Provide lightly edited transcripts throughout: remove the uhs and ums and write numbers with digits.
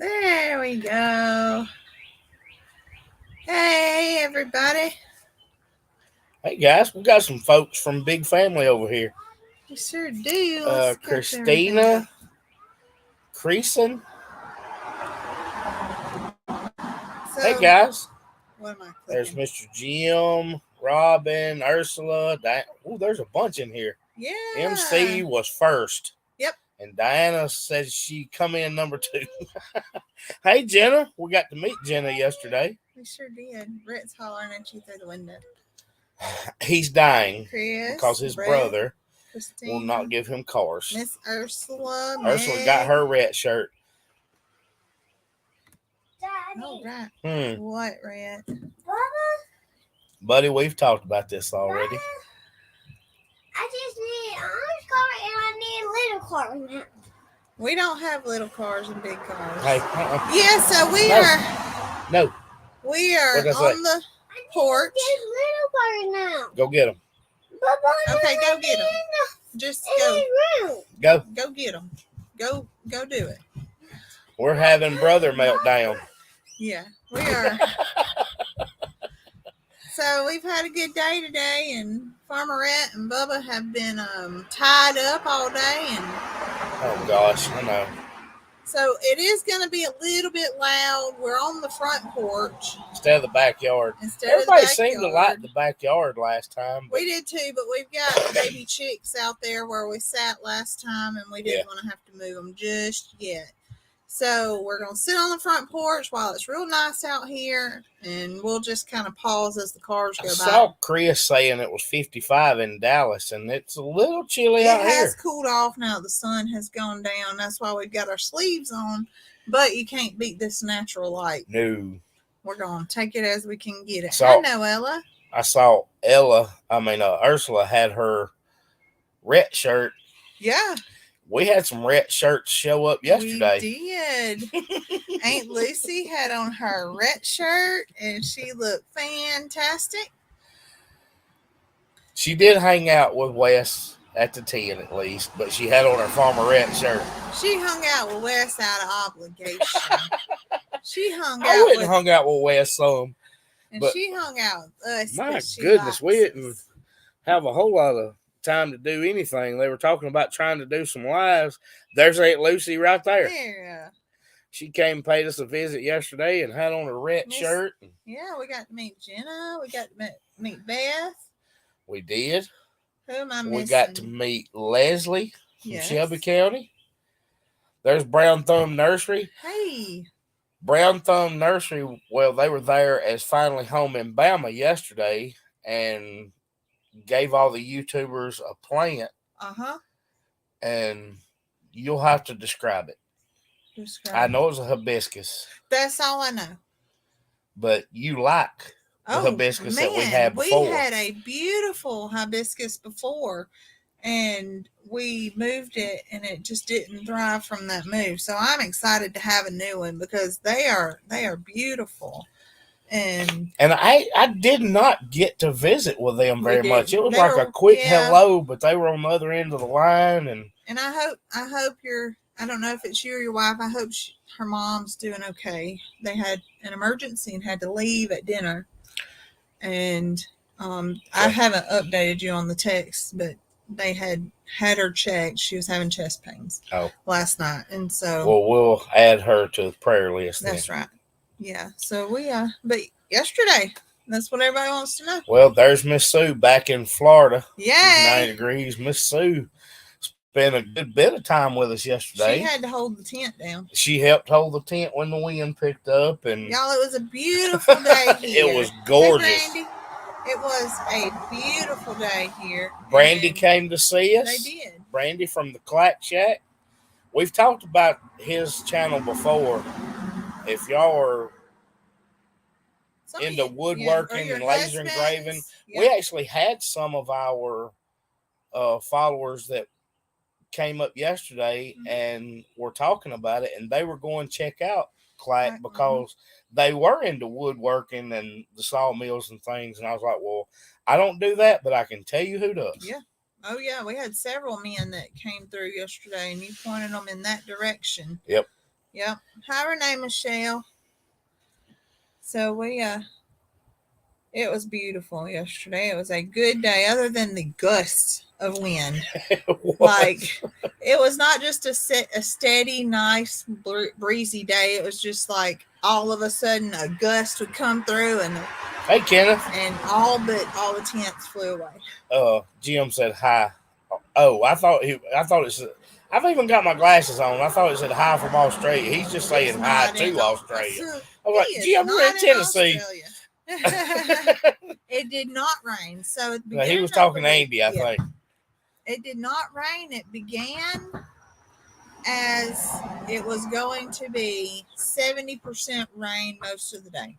There we go. Hey, everybody. Hey guys, we got some folks from Big Family over here. We sure do. Let's scoop everything Christina, up. Creason. Hey So, guys, what am I there's clicking? Mr. Jim, Robin, Ursula. There's a bunch in here. Yeah. MC was first, Yep. and Diana said she come in number two. Hey Jenna, we got to meet Jenna yesterday. We sure did. Rhett's hollering at you through the window. He's dying because Chris, his Brett, brother will Christina, not give him cars. Miss Ursula, Ursula got Meg. her red shirt. Oh, right. Hmm. What, Rhett? Buddy, we've talked about this already. I just need an orange car and I need a little car now. We don't have little cars and big cars. Hey, Yeah, so we No. are. No. We are What'd I say? on the porch. Just little car now. Go get them. Okay, go get them. Just go. Go. Go get them. Go do it. We're having brother meltdown. Yeah, we are. So we've had a good day today, and Farmer Rhett and Bubba have been tied up all day, and Oh gosh, I know. so it is going to be a little bit loud. We're on the front porch Instead of the backyard. instead Everybody of the seemed to like the backyard last time. We did too, but we've got baby chicks out there where we sat last time, and we didn't want to have to move them just yet. So we're going to sit on the front porch while it's real nice out here, and we'll just kind of pause as the cars go I by. saw Chris saying it was 55 in Dallas, and it's a little chilly out It has here. cooled off now. The sun has gone down. That's why we've got our sleeves on, but you can't beat this natural light. No. We're going to take it as we can get it. So- I know, Ella. I saw Ursula had her red shirt. Yeah. We had some red shirts show up yesterday. We did. Aunt Lucy had on her red shirt, and she looked fantastic. She did hang out with Wes at the 10 at least, but she had on her Farmer Red shirt. She hung out with Wes out of obligation. She hung I out wouldn't with, hung out with Wes some. and but- she hung out with us. My 'cause she goodness, we likes didn't us. have a whole lot of time to do anything. They were talking about trying to do some lives. There's Aunt Lucy right there. Yeah. She came and paid us a visit yesterday and had on her red Miss- shirt. Yeah, we got to meet Jenna. We got to meet Beth. We did. Who am I missing? We got to meet Leslie from Yes. Shelby County. There's Brown Thumb Nursery. Hey. Brown Thumb Nursery, well, they were there as Finally Home in Bama yesterday and gave all the YouTubers a plant, Uh-huh. and you'll have to describe it. Describe I know it's a hibiscus, That's all I know. but you like the hibiscus that we had before. We had a beautiful hibiscus before, and we moved it, and it just didn't thrive from that move. So I'm excited to have a new one because they are beautiful. And I did not get to visit with them We very much. It didn't. was They like were- a quick yeah. hello, but they were on the other end of the line, and I hope I don't know if it's you or your wife. I hope her mom's doing okay. They had an emergency and had to leave at dinner, and I haven't updated you on the text, but they had her checked. She was having chest pains last night, and so well, we'll add her to the prayer list. that's then. right. Yeah. So we but yesterday, that's what everybody wants to know. Well, there's Miss Sue back in Florida. Yay! 90 degrees. Miss Sue spent a good bit of time with us yesterday. She had to hold the tent down. She helped hold the tent when the wind picked up, and Y'all, it was a beautiful day here. it was gorgeous. Hey, Brandy, it was a beautiful day here. Brandy and came to see us. They did. Brandy from the Clack Shack. We've talked about his channel before. If y'all are Some into of you- woodworking or your and laser husbands, engraving, yeah. we actually had some of our followers that came up yesterday and were talking about it, and they were going to check out Clack Right, because they were into woodworking and the sawmills and things. And I was like, well, I don't do that, but I can tell you who does. Yeah. Oh yeah, we had several men that came through yesterday, and you pointed them in that direction. Yep. Yep. Hi, Renee Michelle. So it was beautiful yesterday. It was a good day, other than the gusts of wind. Like, it was not just a steady, nice, breezy day. It was just like all of a sudden a gust would come through, Hey, Kenneth. and all the tents flew away. Jim said hi. Oh, I thought it said. I've even got my glasses on. I thought it said hi from Australia. He's just saying hi to Australia. I was like, Jim, we're in Tennessee. It did not rain. So at the No, he beginning was of talking the to week- Andy, I yeah. think. It did not rain. It began as it was going to be 70% rain most of the day.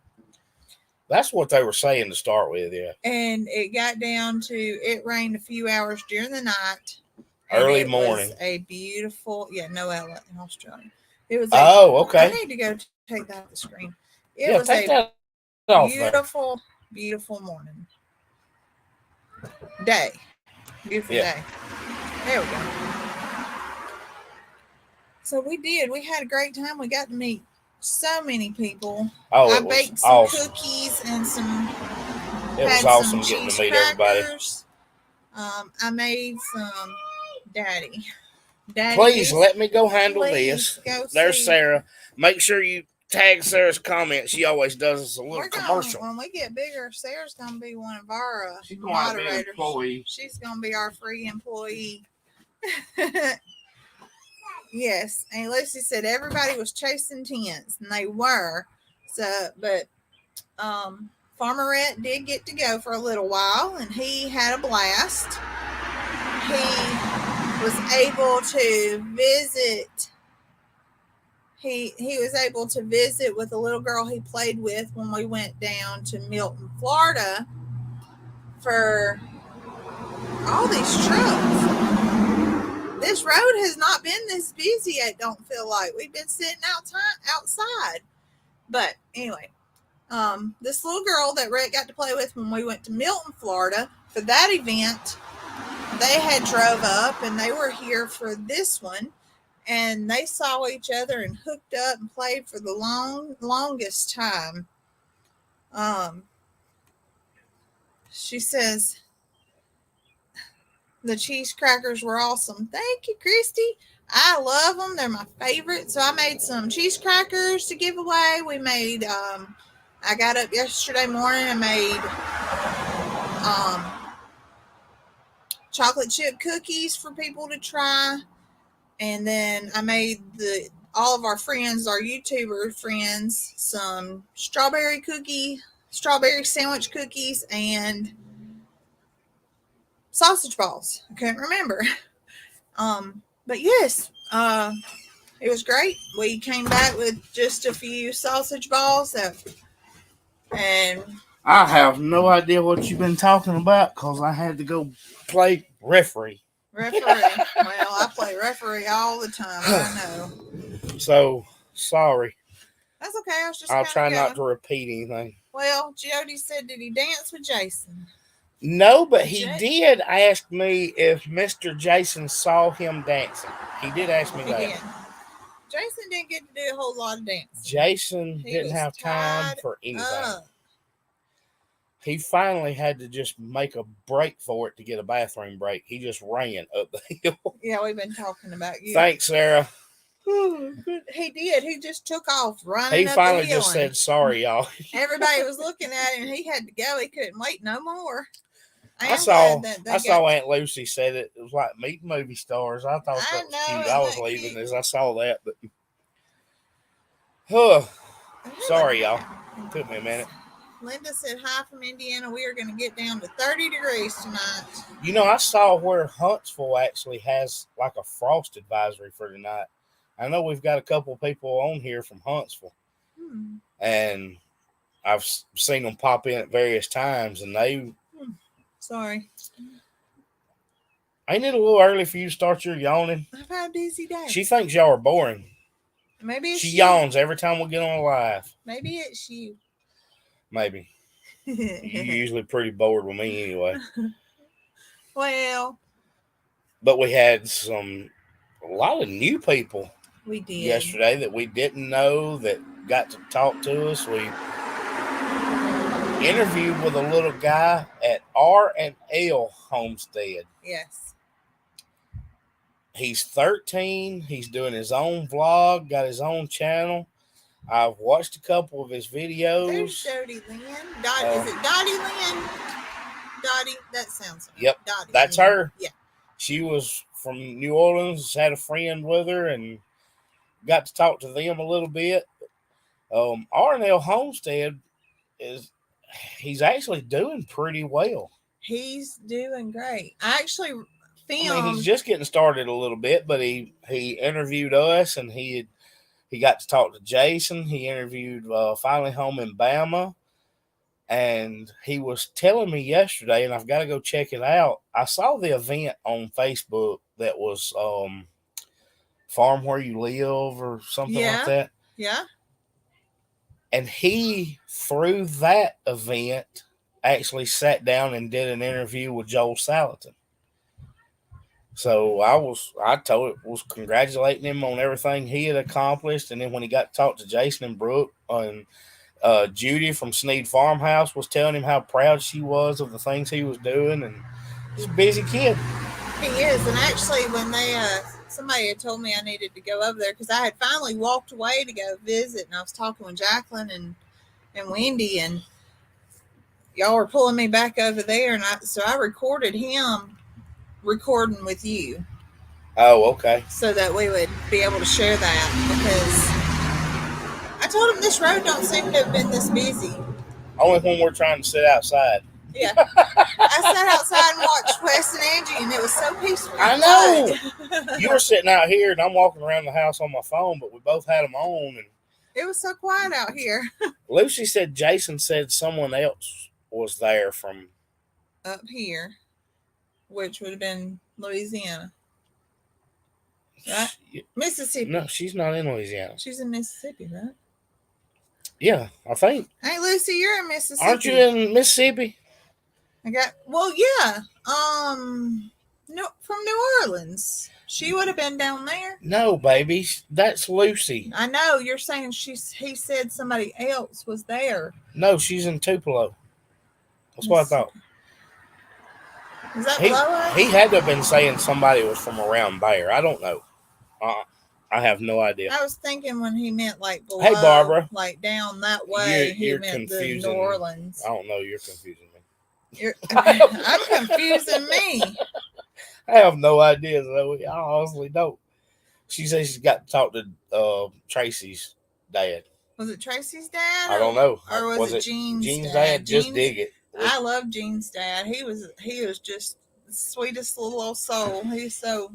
That's what they were saying to start with, yeah. And it got down to, it rained a few hours during the night. and Early it morning. Was a beautiful, Noella in Australia. It was. Okay. I need to go take that off the screen. It Yeah, was take a that off there. beautiful, beautiful morning. Day. Beautiful Yeah. day. There we go. So we did. We had a great time. We got to meet so many people. Oh, I it was baked some awesome. cookies and some. It was had awesome some getting cheese to meet everybody. crackers. I made some. Daddy. Please let me go handle please this. go There's see. Sarah. Make sure you tag Sarah's comment. She always does us a little We're commercial. when we get bigger, Sarah's gonna be one of our She's gonna be an moderators. employee. She's gonna be our free employee. Yes, and Lucy said everybody was chasing tents, and they were. So, but Farmer Rhett did get to go for a little while, and he had a blast. He was able to visit. He was able to visit with a little girl he played with when we went down to Milton, Florida, for all these trucks. This road has not been this busy, I don't feel like. We've been sitting outside. But anyway, this little girl that Rhett got to play with when we went to Milton, Florida, for that event, they had drove up and they were here for this one. And they saw each other and hooked up and played for the longest time. She says the cheese crackers were awesome. Thank you, Christy. I love them. They're my favorite. So I made some cheese crackers to give away. We made, I got up yesterday morning and made chocolate chip cookies for people to try. And then I made all of our friends, our YouTuber friends, some strawberry sandwich cookies, and sausage balls. I couldn't remember. But yes, it was great. We came back with just a few sausage balls, and I have no idea what you've been talking about because I had to go play referee. Well, I play referee all the time. I know. So sorry. That's okay. I'll try not to repeat anything. Well, Jody said, did he dance with Jason? No, but he did ask me if Mr. Jason saw him dancing. He did ask me that. Yeah. Jason didn't get to do a whole lot of dancing. Jason didn't have time for anything. He finally had to just make a break for it to get a bathroom break. He just ran up the hill. Yeah, we've been talking about you. Thanks, Sarah. He did. He just took off running. He finally just said, sorry, y'all. Everybody was looking at him and he had to go. He couldn't wait no more. I saw Aunt Lucy said it was like meeting movie stars. I thought that was cute. I was leaving as I saw that, but sorry, y'all. It took me a minute. Linda said hi from Indiana. We are going to get down to 30 degrees tonight. You know, I saw where Huntsville actually has like a frost advisory for tonight. I know we've got a couple people on here from Huntsville, and I've seen them pop in at various times, and they. Sorry. Ain't it a little early for you to start your yawning? I've had a busy day. She thinks y'all are boring. Maybe it's she yawns every time we get on live. Maybe it's you. Maybe. You're usually pretty bored with me anyway. Well. But we had a lot of new people. We did. yesterday that we didn't know that got to talk to us. We interviewed with a little guy at R&L Homestead. Yes. He's 13. He's doing his own vlog, got his own channel. I've watched a couple of his videos. There's Dottie Lynn. Is it Dottie Lynn? Dottie, that sounds right. Yep, Dottie that's Lynn. her. Yeah. She was from New Orleans, had a friend with her, and got to talk to them a little bit. R&L Homestead he's actually doing pretty well. He's doing great. I actually filmed. I mean, he's just getting started a little bit, but he interviewed us, and he got to talk to Jason. He interviewed Finally Home in Bama, and he was telling me yesterday, and I've got to go check it out. I saw the event on Facebook that was Farm Where You Live or something like that. Yeah. And he, through that event, actually sat down and did an interview with Joel Salatin. So I was congratulating him on everything he had accomplished. And then when he got to talk to Jason and Brooke, and Judy from Sneed Farmhouse was telling him how proud she was of the things he was doing. And he's a busy kid. He is. And actually, when somebody had told me I needed to go over there, because I had finally walked away to go visit, and I was talking with Jacqueline and Wendy, and y'all were pulling me back over there, and so I recorded him recording with you. Oh, okay. So that we would be able to share that, because I told him this road don't seem to have been this busy. Only when we're trying to sit outside. Yeah. I sat outside and watched Wes and Angie, and it was so peaceful. I know. You were sitting out here, and I'm walking around the house on my phone, but we both had them on. And it was so quiet out here. Lucy said Jason said someone else was there from up here, which would have been Louisiana. Right? Mississippi. No, she's not in Louisiana. She's in Mississippi, right? Yeah, I think. Hey, Lucy, you're in Mississippi. Aren't you in Mississippi? Yeah. No, from New Orleans. She would have been down there. No, baby, that's Lucy. I know. You're saying he said somebody else was there. No, she's in Tupelo. That's what I thought. Is that lower? He had to have been saying somebody was from around there. I don't know. I have no idea. I was thinking when he meant like below, hey, Barbara, like down that way, you're he meant confusing the New Orleans. I don't know. You're confusing me. I'm confusing me. I have no idea, Zoe. I honestly don't. She says she's got to talk to Tracy's dad. Was it Tracy's dad? I don't know. Or was it Gene's dad? Just dig it. I love Gene's dad. He was just the sweetest little old soul. He's so.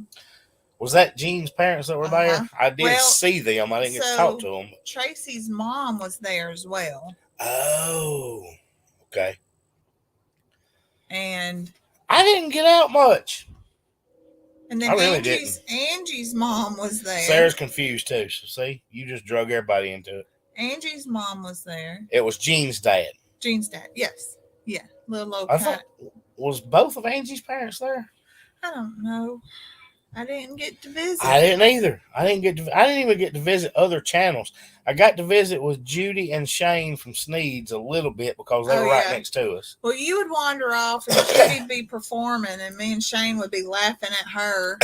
Was that Gene's parents that were there? I did see them. I didn't get to talk to them. Tracy's mom was there as well. Oh, okay. And I didn't get out much. And then Angie's mom was there. Sarah's confused too. So see, you just drug everybody into it. Angie's mom was there. It was Gene's dad. Gene's dad, yes. Yeah, little old cat. Was both of Angie's parents there? I don't know. I didn't get to visit. I didn't either. I didn't even get to visit other channels. I got to visit with Judy and Shane from Sneed's a little bit because they were right next to us. Well, you would wander off and Judy'd be performing, and me and Shane would be laughing at her.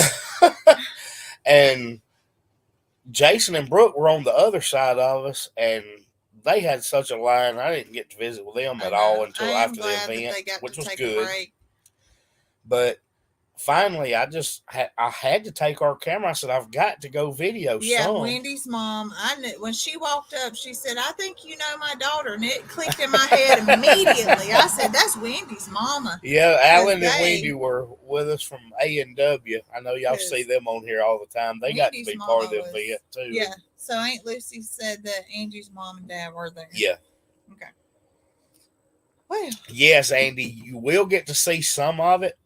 And Jason and Brooke were on the other side of us, and they had such a line. I didn't get to visit with them at all until after the event, which was good. But finally, I had to take our camera. I said, I've got to go video some. Yeah, Wendy's mom, I knew when she walked up, she said, I think you know my daughter. And it clicked in my head immediately. I said, that's Wendy's mama. Yeah, Alan and Wendy were with us from A&W. I know y'all see them on here all the time. They got to be part of the event too. Yeah, so Aunt Lucy said that Angie's mom and dad were there. Yeah. Okay. Well. Yes, Andy, you will get to see some of it.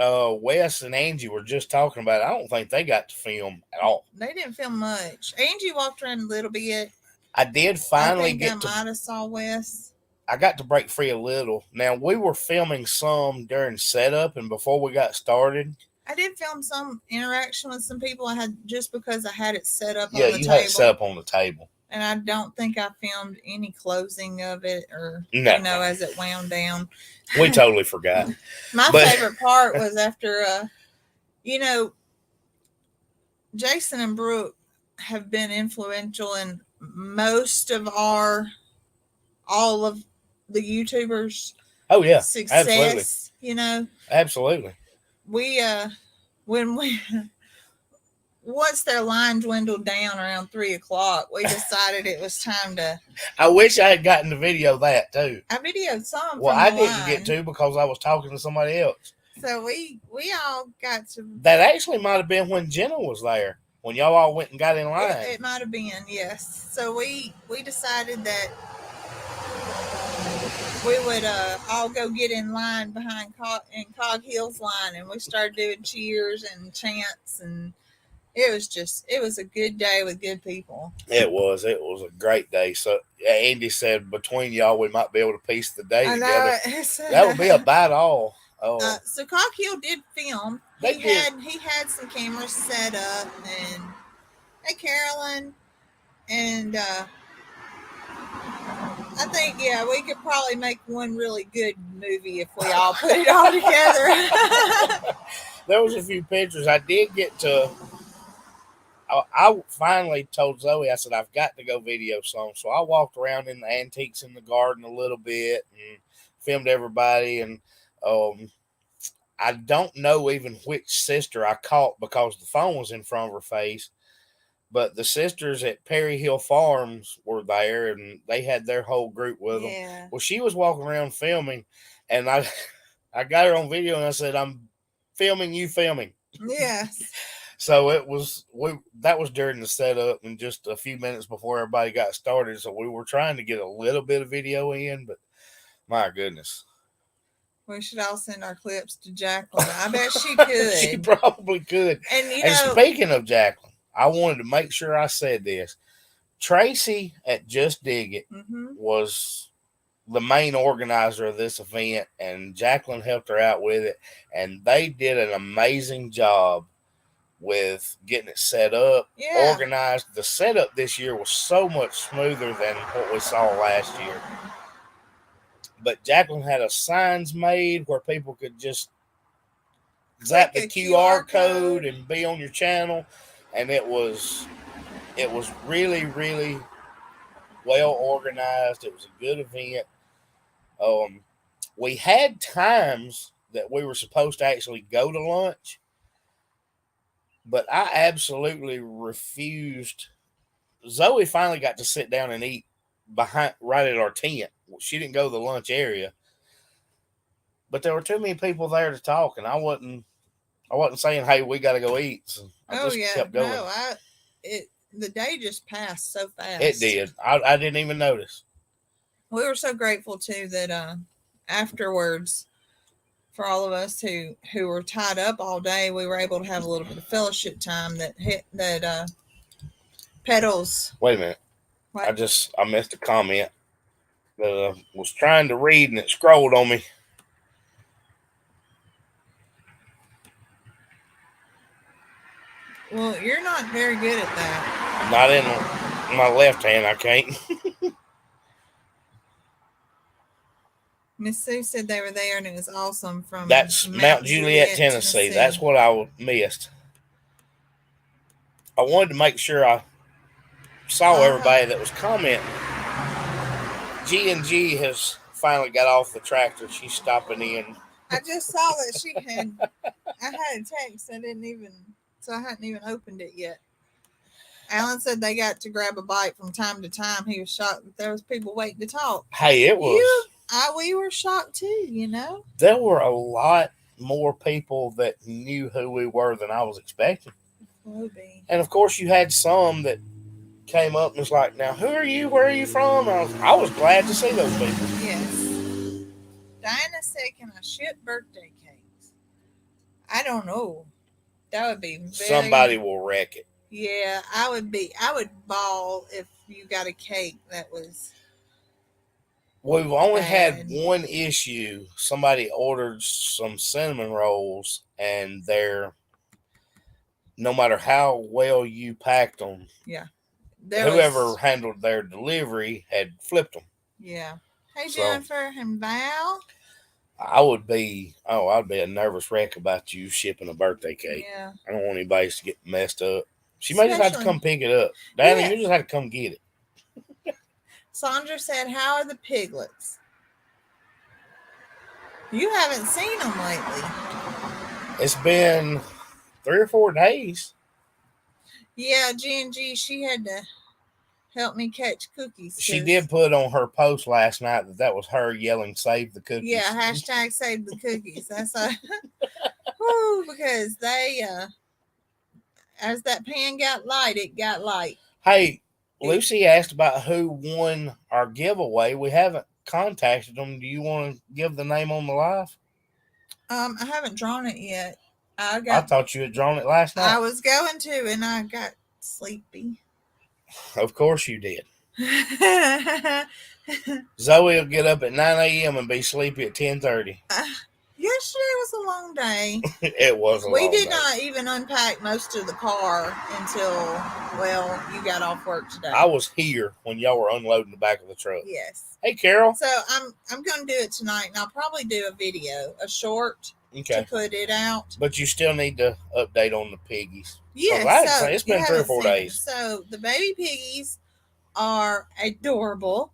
Wes and Angie were just talking about it. I don't think they got to film at all. They didn't film much. Angie walked around a little bit. I did finally I might have saw Wes. I got to break free a little. Now, we were filming some during setup and before we got started. I did film some interaction with some people. I had just because I had it set up Yeah, on the you table, had it set up on the table. and I don't think I filmed any closing of it or No. as it wound down. We totally forgot. My But- favorite part was after, Jason and Brooke have been influential in most of all of the YouTubers' Oh yeah, success. absolutely. We when we once their line dwindled down around 3:00, we decided it was time to. I wish I had gotten to video that too. I videoed some. Well, from I the didn't line, get to because I was talking to somebody else. So we all got to. That actually might have been when Jenna was there. When y'all all went and got in line. It might have been, yes. So we decided that we would all go get in line behind Cog Hill's line, and we started doing cheers and chants, and it was a good day with good people. It was a great day. So Andy said between y'all we might be able to piece the day together. That would be about all. So Cog Hill did film. He had some cameras set up, and hey Carolyn, and I think we could probably make one really good movie if we all put it all together. There was a few pictures. I did get to. I finally told Zoe, I said, I've got to go video some. So I walked around in the antiques in the garden a little bit and filmed everybody. And I don't know even which sister I caught because the phone was in front of her face. But the sisters at Perry Hill Farms were there, and they had their whole group with them. Well, she was walking around filming, and I got her on video, and I said, I'm filming you filming. Yes. So that was during the setup and just a few minutes before everybody got started. So we were trying to get a little bit of video in, but my goodness. We should all send our clips to Jacqueline. I bet she could. She probably could. And speaking of Jacqueline, I wanted to make sure I said this. Tracy at Just Dig It was the main organizer of this event, and Jacqueline helped her out with it. And they did an amazing job with getting it set up, organized. The setup this year was so much smoother than what we saw last year. But Jacqueline had a signs made where people could just zap the QR code and be on your channel. And it was really, really well organized. It was a good event. We had times that we were supposed to actually go to lunch, but I absolutely refused. Zoe finally got to sit down and eat right at our tent. She didn't go to the lunch area, but there were too many people there to talk, and I wasn't saying, "Hey, we got to go eat." So I just kept going. No, the day just passed so fast. It did. I didn't even notice. We were so grateful too that afterwards, for all of us who were tied up all day, we were able to have a little bit of fellowship time that Petals. Wait a minute. What? I missed a comment that I was trying to read and it scrolled on me. Well, you're not very good at that. Not in my left hand, I can't. Miss Sue said they were there and it was awesome from That's Mount Juliet, Tennessee. That's what I missed. I wanted to make sure I saw everybody that was commenting. G&G has finally got off the tractor. She's stopping in. I just saw that she had. I had a text. So I hadn't even opened it yet. Alan said they got to grab a bite from time to time. He was shocked that there was people waiting to talk. Hey, it was. We were shocked too, There were a lot more people that knew who we were than I was expecting. And of course, you had some that came up and was like, "Now, who are you? Where are you from?" I was glad to see those people. Yes. Diana said, "Can I ship birthday cakes?" I don't know. That would be somebody will wreck it. Yeah, I would bawl if you got a cake that was We've only had bad. one issue. Somebody ordered some cinnamon rolls, and they're no matter how well you packed them, There whoever was, handled their delivery had flipped them. yeah. Hey, So Jennifer and Val. I'd be a nervous wreck about you shipping a birthday cake. Yeah. I don't want anybody to get messed up. She may just have to Especially- come pick it up. Danny, Yeah. you just have to come get it. Sandra said, "How are the piglets?" You haven't seen them lately. It's been 3 or 4 days. Yeah, G&G, she had to help me catch cookies. She 'cause- did put on her post last night that was her yelling, "Save the cookies." Yeah, hashtag save the cookies. That's whoo, because they as that pan got light, it got light. Hey, Lucy asked about who won our giveaway. We haven't contacted them. Do you want to give the name on the live? I haven't drawn it yet. I thought you had drawn it last night. I was going to, and I got sleepy. Of course you did. Zoe will get up at 9 a.m. and be sleepy at 10:30. Yesterday was a long day. It was a We long did day. not even unpack most of the car until, well, you got off work today. I was here when y'all were unloading the back of the truck. Yes. Hey, Carol. So I'm going to do it tonight, and I'll probably do a video, a short, Okay. to put it out. But you still need to update on the piggies. Yeah, I'd so say it's you been 3 or haven't 4 seen it. days. So the baby piggies are adorable,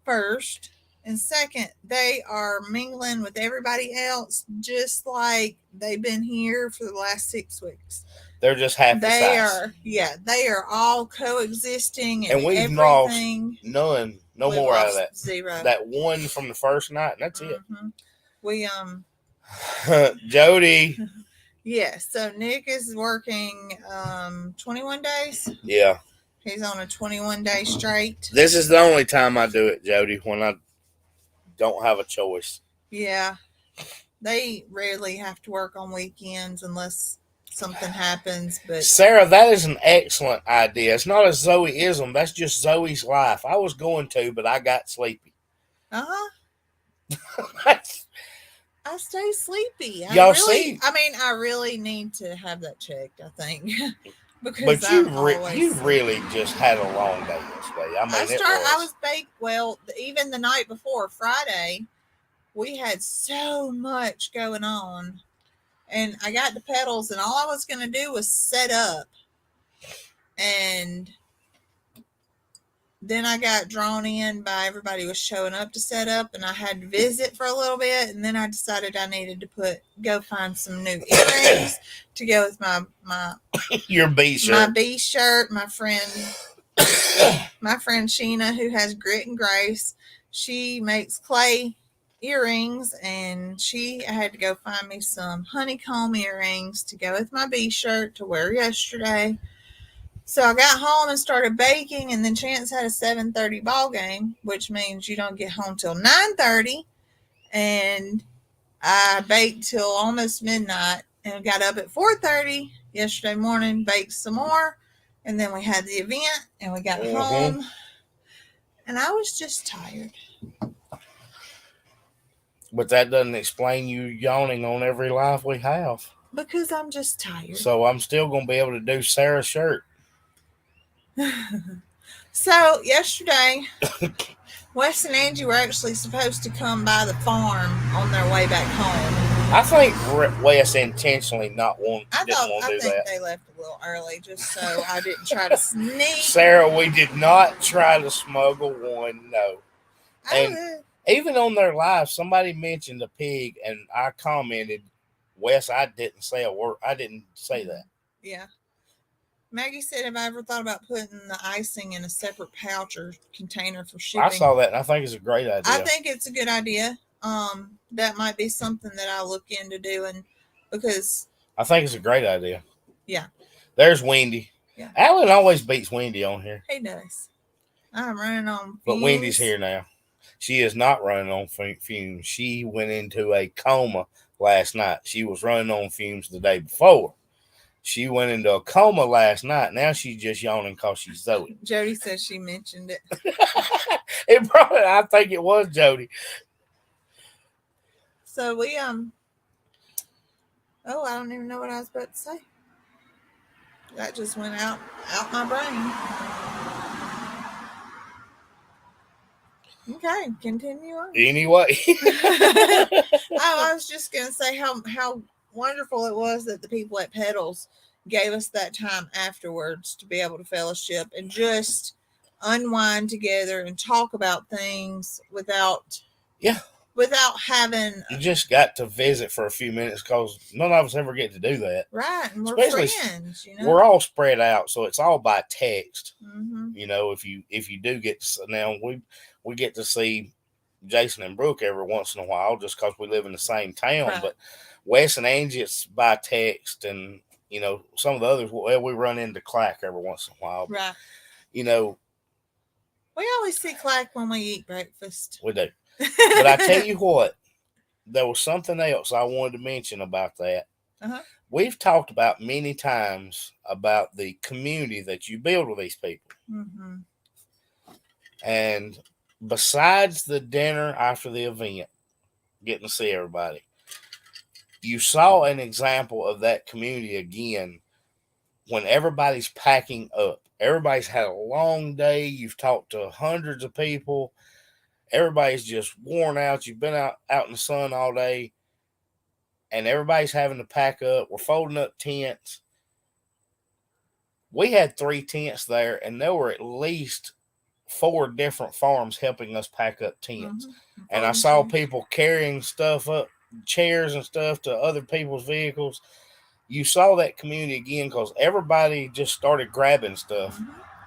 first. And second, they are mingling with everybody else, just like they've been here for the last 6 weeks. They're just half the They size. they are all coexisting, And we've everything. None, no We've more out of lost that. Zero. That one from the first night, and that's Mhm. We it. Jody. yeah. So Nick is working 21 days. Yeah. He's on a 21-day straight. This is the only time I do it, Jody, when I don't have a choice. Yeah. They rarely have to work on weekends unless something happens. But Sarah, that is an excellent idea. It's not a Zoe-ism. That's just Zoe's life. I was going to, but I got sleepy. I stay sleepy. Y'all see? I really need to have that checked, I think. Because But you always really just had a long day yesterday. I mean, I was baked. Well, even the night before Friday, we had so much going on, and I got the pedals, and all I was going to do was set up, and then I got drawn in by everybody was showing up to set up, and I had to visit for a little bit, and then I decided I needed to go find some new earrings to go with my your B my shirt. B shirt. My friend Sheena, who has Grit and Grace, she makes clay earrings, and I had to go find me some honeycomb earrings to go with my B shirt to wear yesterday. So I got home and started baking, and then Chance had a 7:30 ball game, which means you don't get home till 9:30. And I baked till almost midnight, and got up at 4:30 yesterday morning, baked some more, and then we had the event, and we got home, and I was just tired. But that doesn't explain you yawning on every live we have. Because I'm just tired. So I'm still going to be able to do Sarah's shirt. So yesterday, Wes and Angie were actually supposed to come by the farm on their way back home. I think Wes intentionally didn't want I to think do that. they left a little early just so I didn't try to sneak. Sarah, we did not try to smuggle one, no. And even on their live, somebody mentioned a pig, and I commented, Wes, I didn't say a word. I didn't say that. Yeah. Maggie said, have I ever thought about putting the icing in a separate pouch or container for shipping? I saw that, and I think it's a great idea. I think it's a good idea. That might be something that I'll look into doing, because I think it's a great idea. Yeah. There's Wendy. Yeah. Alan always beats Wendy on here. he does. I'm running on But fumes. Wendy's here now. She is not running on fumes. She went into a coma last night. She was running on fumes the day before. She went into a coma last night. Now she's just yawning because she's Zoe. Jody says she mentioned it. It probably, I think it was Jody. So we oh, I don't even know what I was about to say. That just went out my brain. Okay, continue on. Anyway. I was just gonna say how wonderful it was that the people at Pedals gave us that time afterwards to be able to fellowship and just unwind together and talk about things without having. You just got to visit for a few minutes because none of us ever get to do that. Right, and we're Especially friends, you know. We're all spread out, so it's all by text. Mm-hmm. You know, if you do get to, now we get to see Jason and Brooke every once in a while just because we live in the same town. Right. But Wes and Angie, it's by text, and you know some of the others. Well, we run into Clack every once in a while. Right. You know, we always see Clack when we eat breakfast. We do. But I tell you what, there was something else I wanted to mention about that. Uh-huh. We've talked about many times about the community that you build with these people. Mm-hmm. And besides the dinner after the event, getting to see everybody, you saw an example of that community again when everybody's packing up. Everybody's had a long day. You've talked to hundreds of people. Everybody's just worn out. You've been out in the sun all day. And everybody's having to pack up. We're folding up tents. We had 3 tents there, and there were at least 4 different farms helping us pack up tents. Mm-hmm. And I saw people carrying stuff up, chairs and stuff to other people's vehicles. You saw that community again because everybody just started grabbing stuff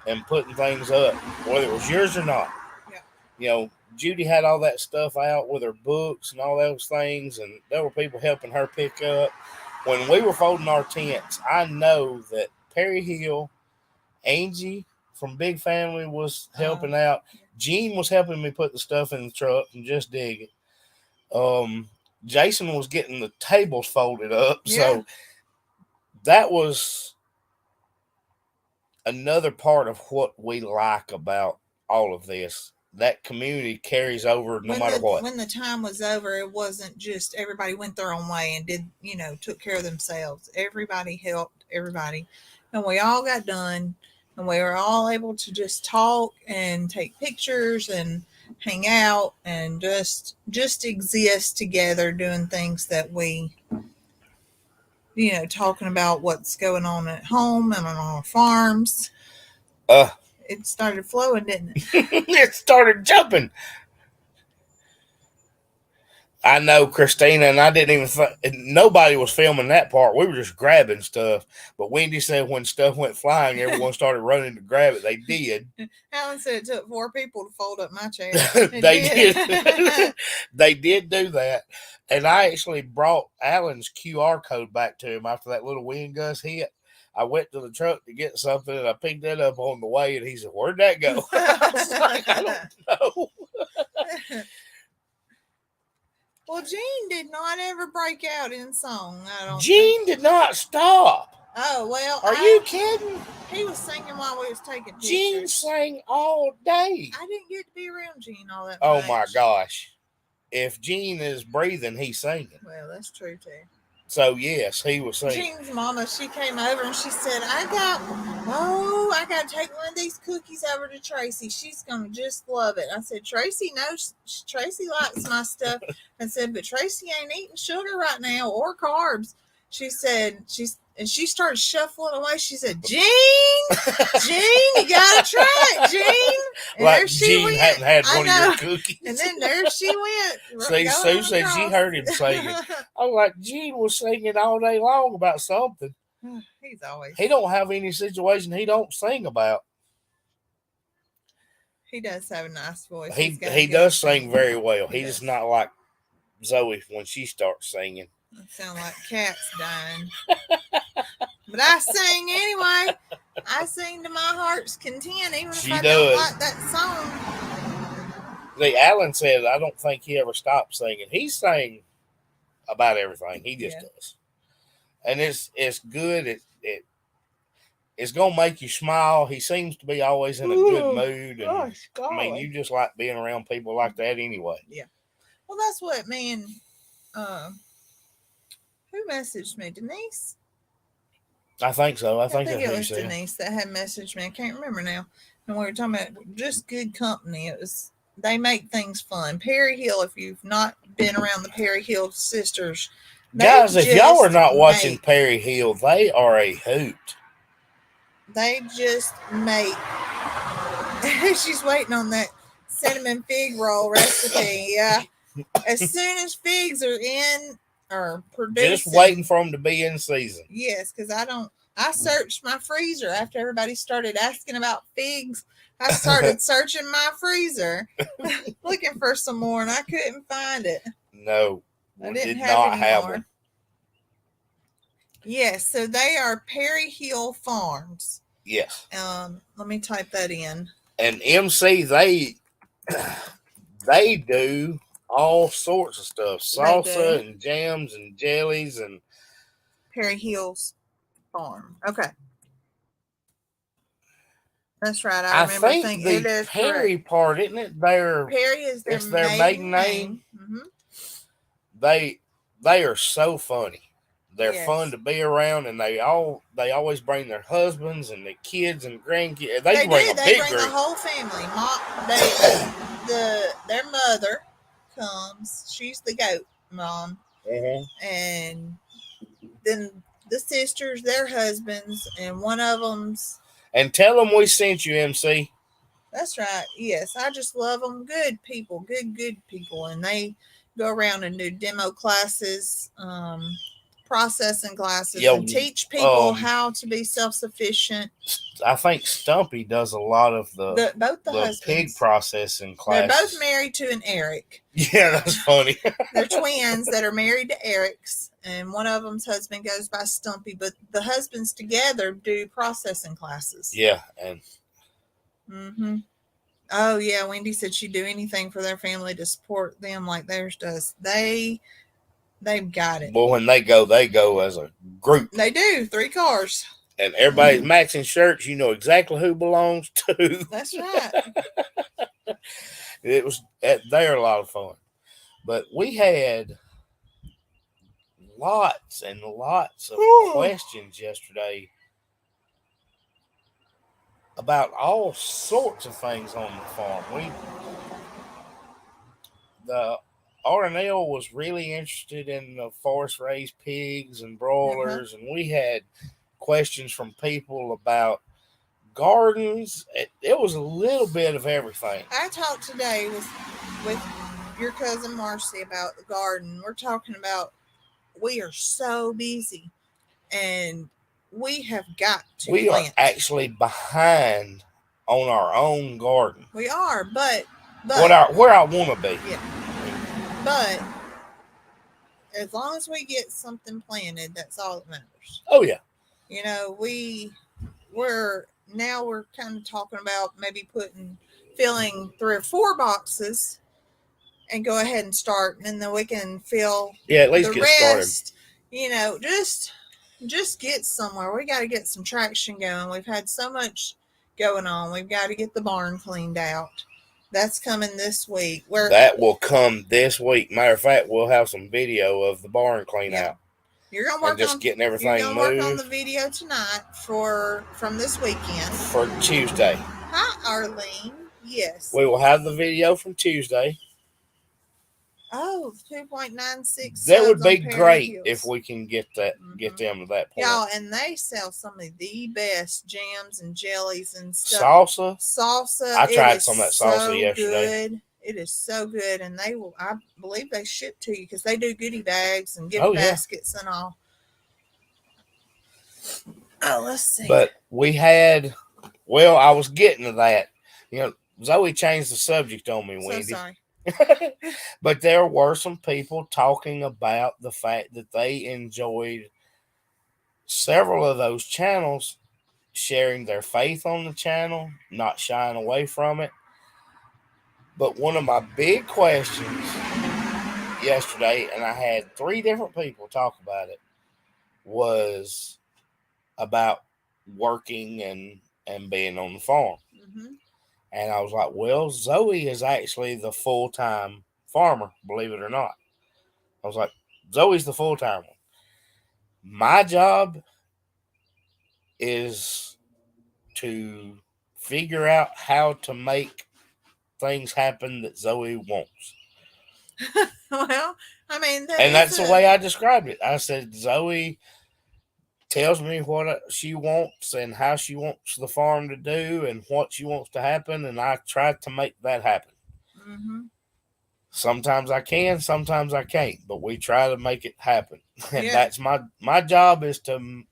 and putting things up, whether it was yours or not. Yeah. You know, Judy had all that stuff out with her books and all those things, and there were people helping her pick up. When we were folding our tents, I know that Perry Hill, Angie from Big Family was helping out. Gene was helping me put the stuff in the truck and just dig it. Jason was getting the tables folded up. Yeah. So that was another part of what we like about all of this. That community carries over no matter what. When the time was over, it wasn't just everybody went their own way and took care of themselves. Everybody helped everybody. And we all got done. And we were all able to just talk and take pictures and hang out and just exist together doing things that we, talking about what's going on at home and on our farms. It started flowing, didn't it? It started jumping. I know, Christina, and I didn't even nobody was filming that part. We were just grabbing stuff. But Wendy said when stuff went flying, everyone started running to grab it. They did. Alan said it took 4 people to fold up my chair. They did. They did do that. And I actually brought Alan's QR code back to him after that little wind gust hit. I went to the truck to get something, and I picked that up on the way, and he said, "Where'd that go?" I was like, "I don't know." Well, Gene did not ever break out in song. Gene did not stop. Oh, well. Are you kidding? He was singing while we was taking pictures. Gene sang all day. I didn't get to be around Gene all that much. Oh, my gosh. If Gene is breathing, he's singing. Well, that's true, too. So, yes, he was singing. Gene's mama, she came over and she said, I got to take one of these cookies over to Tracy. She's going to just love it. I said, Tracy knows, Tracy likes my stuff. I said, but Tracy ain't eating sugar right now or carbs. She said, and she started shuffling away. She said, Gene, you got to try it, Gene. And like there she Gene went. hadn't had one of your cookies. And then there she went. See, Sue said she heard him singing. I was like, Gene was singing all day long about something. He's always. He don't have any situation he don't sing about. He does have a nice voice. He does sing very well. He's just not like Zoe when she starts singing. It sounds like cats dying. But I sing anyway. I sing to my heart's content, even if I don't like that song. See, Alan said, I don't think he ever stopped singing. He sang about everything. He just does. And it's good. it's gonna make you smile. He seems to be always in a good Ooh, mood, and gosh, I mean, golly. you just like being around people like that anyway. Well, that's what me and who messaged me? Denise? I think so. I think think that's it what you was said. Denise that had messaged me. I can't remember now. And we were talking about just good company. It was they make things fun. Perry Hill, if you've not been around the Perry Hill sisters, Guys, if y'all are not watching make, Perry Hill, they are a hoot. They just make. She's waiting on that cinnamon fig roll recipe. Yeah. As soon as figs are in or producing. Just waiting for them to be in season. Yes, because I searched my freezer after everybody started asking about figs. I started searching my freezer looking for some more, and I couldn't find it. No, I we didn't did have not any have more. them. Yes, so they are Perry Hill Farms. Yes. Let me type that in. And MC, they do all sorts of stuff, salsa and jams and jellies and Perry Hill's Farm. Okay. That's right. I remember think it the is Perry correct. part, isn't it? Perry is their maiden name. Mm-hmm. They are so funny. They're fun to be around, and they always bring their husbands and their kids and grandkids. They bring the whole family. Their mother comes. She's the goat mom, and then the sisters, their husbands, and one of them's. And tell them we sent you, MC. That's right. Yes, I just love them. Good people, good people, and they go around and do demo classes, processing classes, and teach people how to be self-sufficient. I think Stumpy does a lot of both the pig processing classes. They're both married to an Eric. Yeah, that's funny. They're twins that are married to Eric's, and one of them's husband goes by Stumpy, but the husbands together do processing classes. Yeah, and oh yeah, Wendy said she'd do anything for their family to support them like theirs does. They've got it. Well, when they go as a group. They do 3 cars, and everybody's matching shirts. You know exactly who belongs to. That's right. They're a lot of fun, but we had lots and lots of questions yesterday about all sorts of things on the farm. The R&L was really interested in the forest raised pigs and broilers, and we had questions from people about gardens. It was a little bit of everything. I talked today with your cousin Marcy about the garden. We're talking about we are so busy, and we have got to We plant. are actually behind on our own garden. We are, but where I want to be. Yeah. But as long as we get something planted, that's all that matters. Oh yeah. You know, we're kind of talking about maybe filling 3 or 4 boxes and go ahead and start, and then we can fill at least the get rest, started. You know, just get somewhere. We got to get some traction going. We've had so much going on. We've got to get the barn cleaned out. That's coming this week. That will come this week. Matter of fact, we'll have some video of the barn clean out. You're gonna work on getting everything moved. Work on the video tonight from this weekend for Tuesday. Hi, Arlene. Yes. We will have the video from Tuesday. Oh, 2.96. That would be great if we can get them to that point. Y'all, and they sell some of the best jams and jellies and stuff. Salsa. I tried some of that salsa yesterday. Good. It is so good, and I believe they ship to you because they do goodie bags and gift baskets and all. Oh, let's see. But I was getting to that. You know, Zoe changed the subject on me, Wendy. So sorry. But there were some people talking about the fact that they enjoyed several of those channels sharing their faith on the channel, not shying away from it. But one of my big questions yesterday, and I had 3 different people talk about it, was about working and being on the farm. Mm-hmm. And I was like, well, Zoe is actually the full-time farmer, believe it or not. I was like, Zoe's the full-time one. My job is to figure out how to make things happen that Zoe wants. Well, I mean, And that's the way I described it. I said, Zoe tells me what she wants and how she wants the farm to do and what she wants to happen, and I try to make that happen. Mm-hmm. Sometimes I can, sometimes I can't, but we try to make it happen. And Yeah. that's my job, is to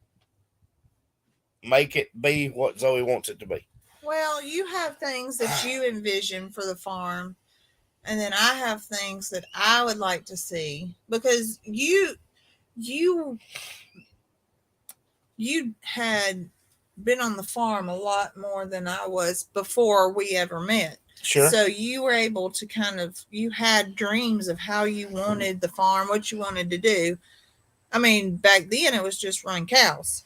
make it be what Zoe wants it to be. Well, you have things that you envision for the farm, and then I have things that I would like to see, because you had been on the farm a lot more than I was before we ever met. Sure. So you were able to you had dreams of how you wanted the farm, what you wanted to do. I mean, back then it was just run cows.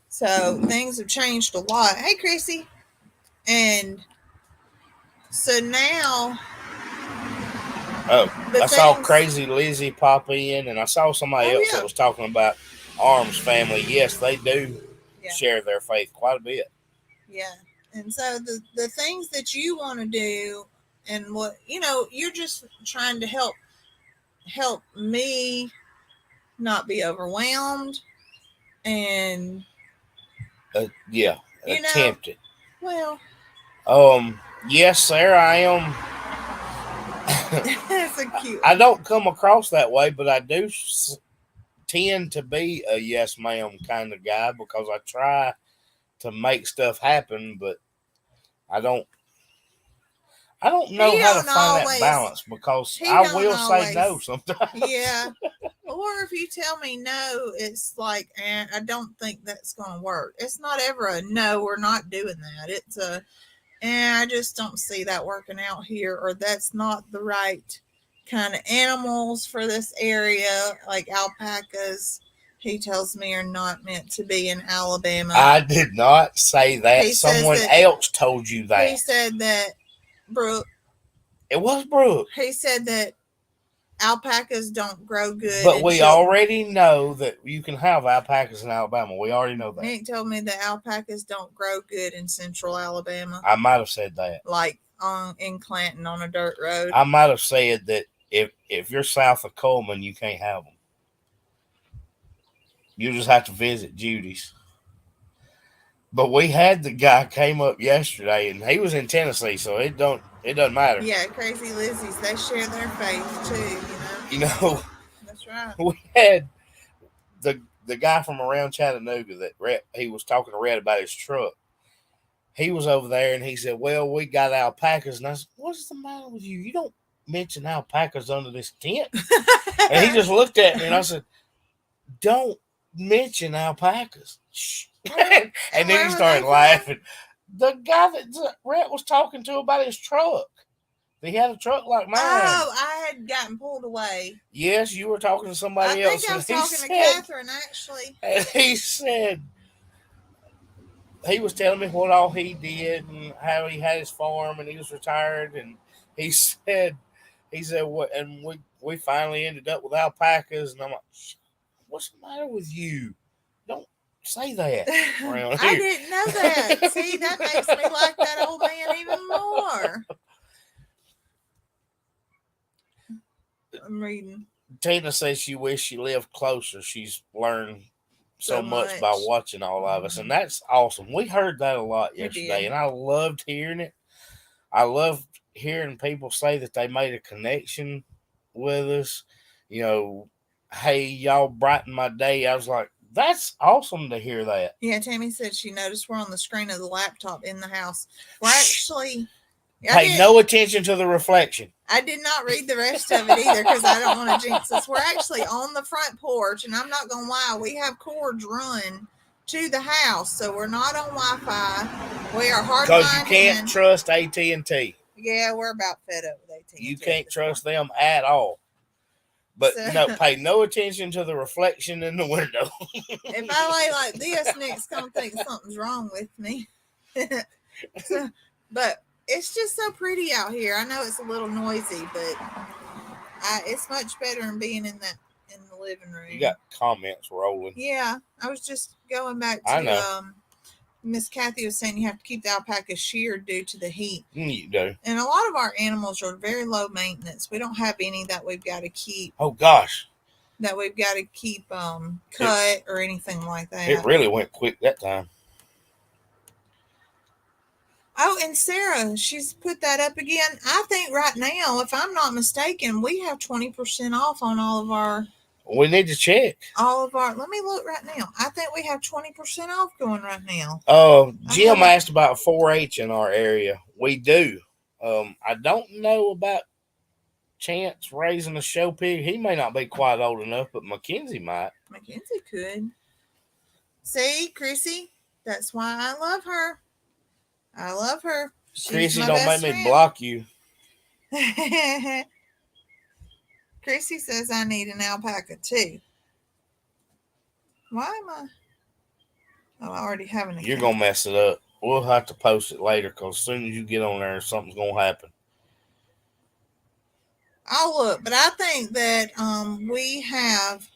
So things have changed a lot. Hey, Chrissy. And so now. I saw Crazy Lizzie pop in, and I saw somebody else that was talking about Arms family. Yes, they do share their faith quite a bit. Yeah. And so the things that you want to do, and what, you're just trying to help me not be overwhelmed, and attempted. Well, yes, Sarah, I am. That's a cute. I don't come across that way, but I do tend to be a yes ma'am kind of guy, because I try to make stuff happen, but I don't know how to find that balance, because I will say no sometimes. Yeah. Or if you tell me no, it's like, I don't think that's going to work. It's not ever a no, we're not doing that. It's I just don't see that working out here, or that's not the right kind of animals for this area. Like alpacas, he tells me, are not meant to be in Alabama. I did not say that. Someone else told you that. He said that Brooke. It was Brooke. He said that alpacas don't grow good. But we already know that you can have alpacas in Alabama. We already know that. Nick told me that alpacas don't grow good in central Alabama. I might have said that. Like in Clanton on a dirt road. I might have said that if you're south of Coleman, you can't have them. You just have to visit Judy's. But we had the guy came up yesterday, and he was in Tennessee, so it doesn't matter. Yeah, Crazy Lizzie's, they share their faith too, You know. That's right. We had the guy from around Chattanooga that he was talking to Red about his truck. He was over there, and he said, well, we got alpacas. And I said, what's the matter with you? You don't mention alpacas under this tent. And he just looked at me, and I said, don't mention alpacas. Shh. And then he started laughing. The guy that Rhett was talking to about his truck. He had a truck like mine. Oh, I had gotten pulled away. Yes, you were talking to somebody else. I think I was talking to Catherine, actually. And he said, he was telling me what all he did and how he had his farm and he was retired. And he said, what? And we finally ended up with alpacas. And I'm like, what's the matter with you? Don't say that around here. I didn't know that. See, that makes me like that old man even more. I'm reading. Tina says she wished she lived closer. She's learned so much by watching all of us, and that's awesome. We heard that a lot yesterday, and I loved hearing it. I loved hearing people say that they made a connection with us. Hey, y'all brighten my day. I was like, that's awesome to hear that. Yeah, Tammy said she noticed we're on the screen of the laptop in the house. We're actually... Pay no attention to the reflection. I did not read the rest of it either because I don't want to jinx us. We're actually on the front porch, and I'm not going to lie. We have cords run to the house, so we're not on Wi-Fi. We are hard because you can't trust AT&T. Yeah, we're about fed up with AT&T. You can't trust them at all. But So- no, pay no attention to the reflection in the window. If I lay like this, Nick's gonna think something's wrong with me. So, but it's just so pretty out here. I know it's a little noisy, but it's much better than being in the living room. You got comments rolling. Yeah, I was just going back I know. to Miss Kathy was saying you have to keep the alpacas sheared due to the heat. You do. And a lot of our animals are very low maintenance. We don't have any that we've got to keep Oh gosh, cut or anything like that. it really went quick that time. Oh, and Sarah, she's put that up again. I think right now, if I'm not mistaken, we have 20% off on all of our. We need to check. Let me look right now. I think we have 20% off going right now. Jim asked about 4-H in our area. We do. I don't know about Chance raising a show pig. He may not be quite old enough, but Mackenzie might. Mackenzie could. See, Chrissy, that's why I love her. I love her. She's Chrissy, my don't best make me friend. block you. Chrissy says I need an alpaca too. Why am I? Oh, I already have an account. You're gonna mess it up. We'll have to post it later because as soon as you get on there, something's gonna happen. I'll look, but I think that we have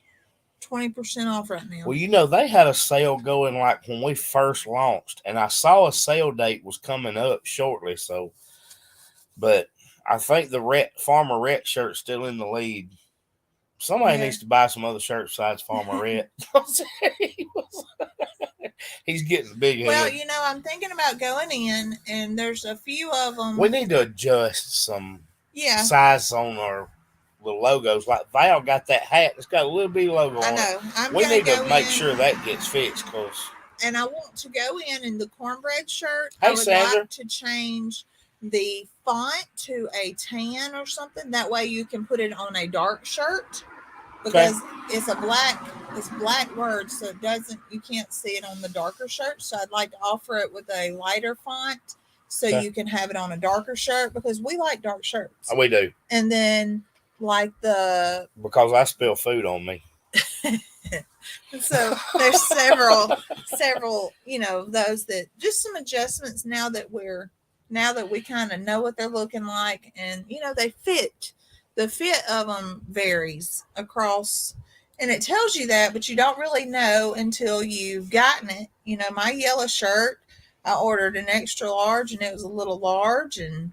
20% off right now. Well, you know, they had a sale going like when we first launched, and I saw a sale date was coming up shortly. So, but I think the Farmer Rhett shirt's still in the lead. Somebody Yeah. needs to buy some other shirts besides Farmer Rhett. He's getting big. Well, head. you know, I'm thinking about going in, and there's a few of them. We need to adjust some Yeah, size on our little logos. Like Val got that hat; it's got a little bitty logo I on it. know. I'm We gonna need to go make in, sure that gets fixed because and I want to go in the cornbread shirt. Hey, I would Sandra. like to change the font to a tan or something. That way, you can put it on a dark shirt because it's black words, so you can't see it on the darker shirt. So I'd like to offer it with a lighter font so Okay. you can have it on a darker shirt because we like dark shirts. we do. And then like Because I spill food on me. so there's several, you know, those that just some adjustments now that we kind of know what they're looking like, and you know, they fit. The fit of them varies across, and it tells you that, but you don't really know until you've gotten it. You know, my yellow shirt, I ordered an extra large and it was a little large, and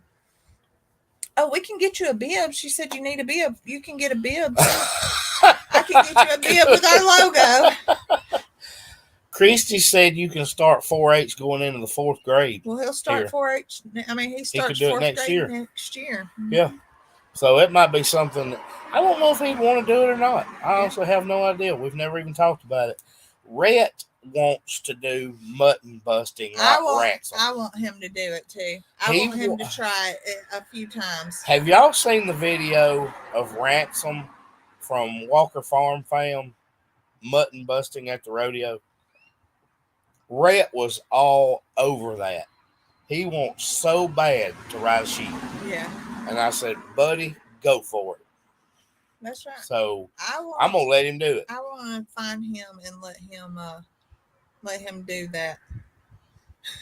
oh, we can get you a bib. She said you need a bib. You can get a bib. I can get you a bib with our logo. Christy said you can start 4-H going into the 4th grade. Well, he'll start Here. 4-H. I mean, he starts do it 4th next grade year. next year. Yeah. So it might be something that, I don't know if he'd want to do it or not. I honestly have no idea. We've never even talked about it. Rhett wants to do mutton busting like Ransom. I want him to do it too. I He want him wa- to try it a few times. Have y'all seen the video of Ransom from Walker Farm Fam mutton busting at the rodeo? Rhett was all over that. He wants so bad to ride a sheep. Yeah, And I said, buddy, go for it. that's right. So I'm I'm going to let him do it. I want to find him and let him do that.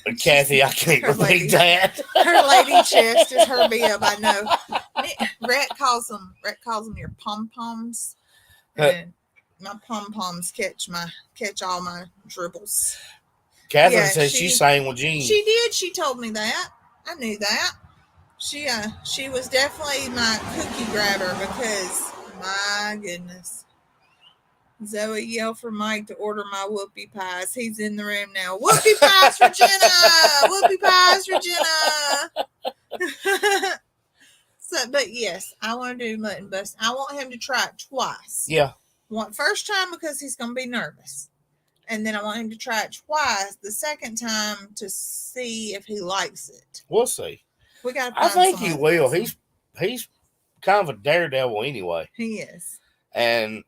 But Kathy, I can't Her lady. repeat that. Her lady chest is her bib. I know. Rhett calls them your pom poms, and my pom poms catch all my dribbles. Catherine Yeah, said she sang with Gene. She did. She told me that. I knew that. She was definitely my cookie grabber because my goodness. Zoe yelled for Mike to order my whoopie pies. He's in the room now. Whoopie pies for Jenna. Whoopie pies for Jenna. But yes, I want to do mutton bust. I want him to try it twice. Yeah. First time because he's going to be nervous. And then I want him to try it twice the second time to see if he likes it. We'll see. We got to I think he will. He's kind of a daredevil anyway. He is. And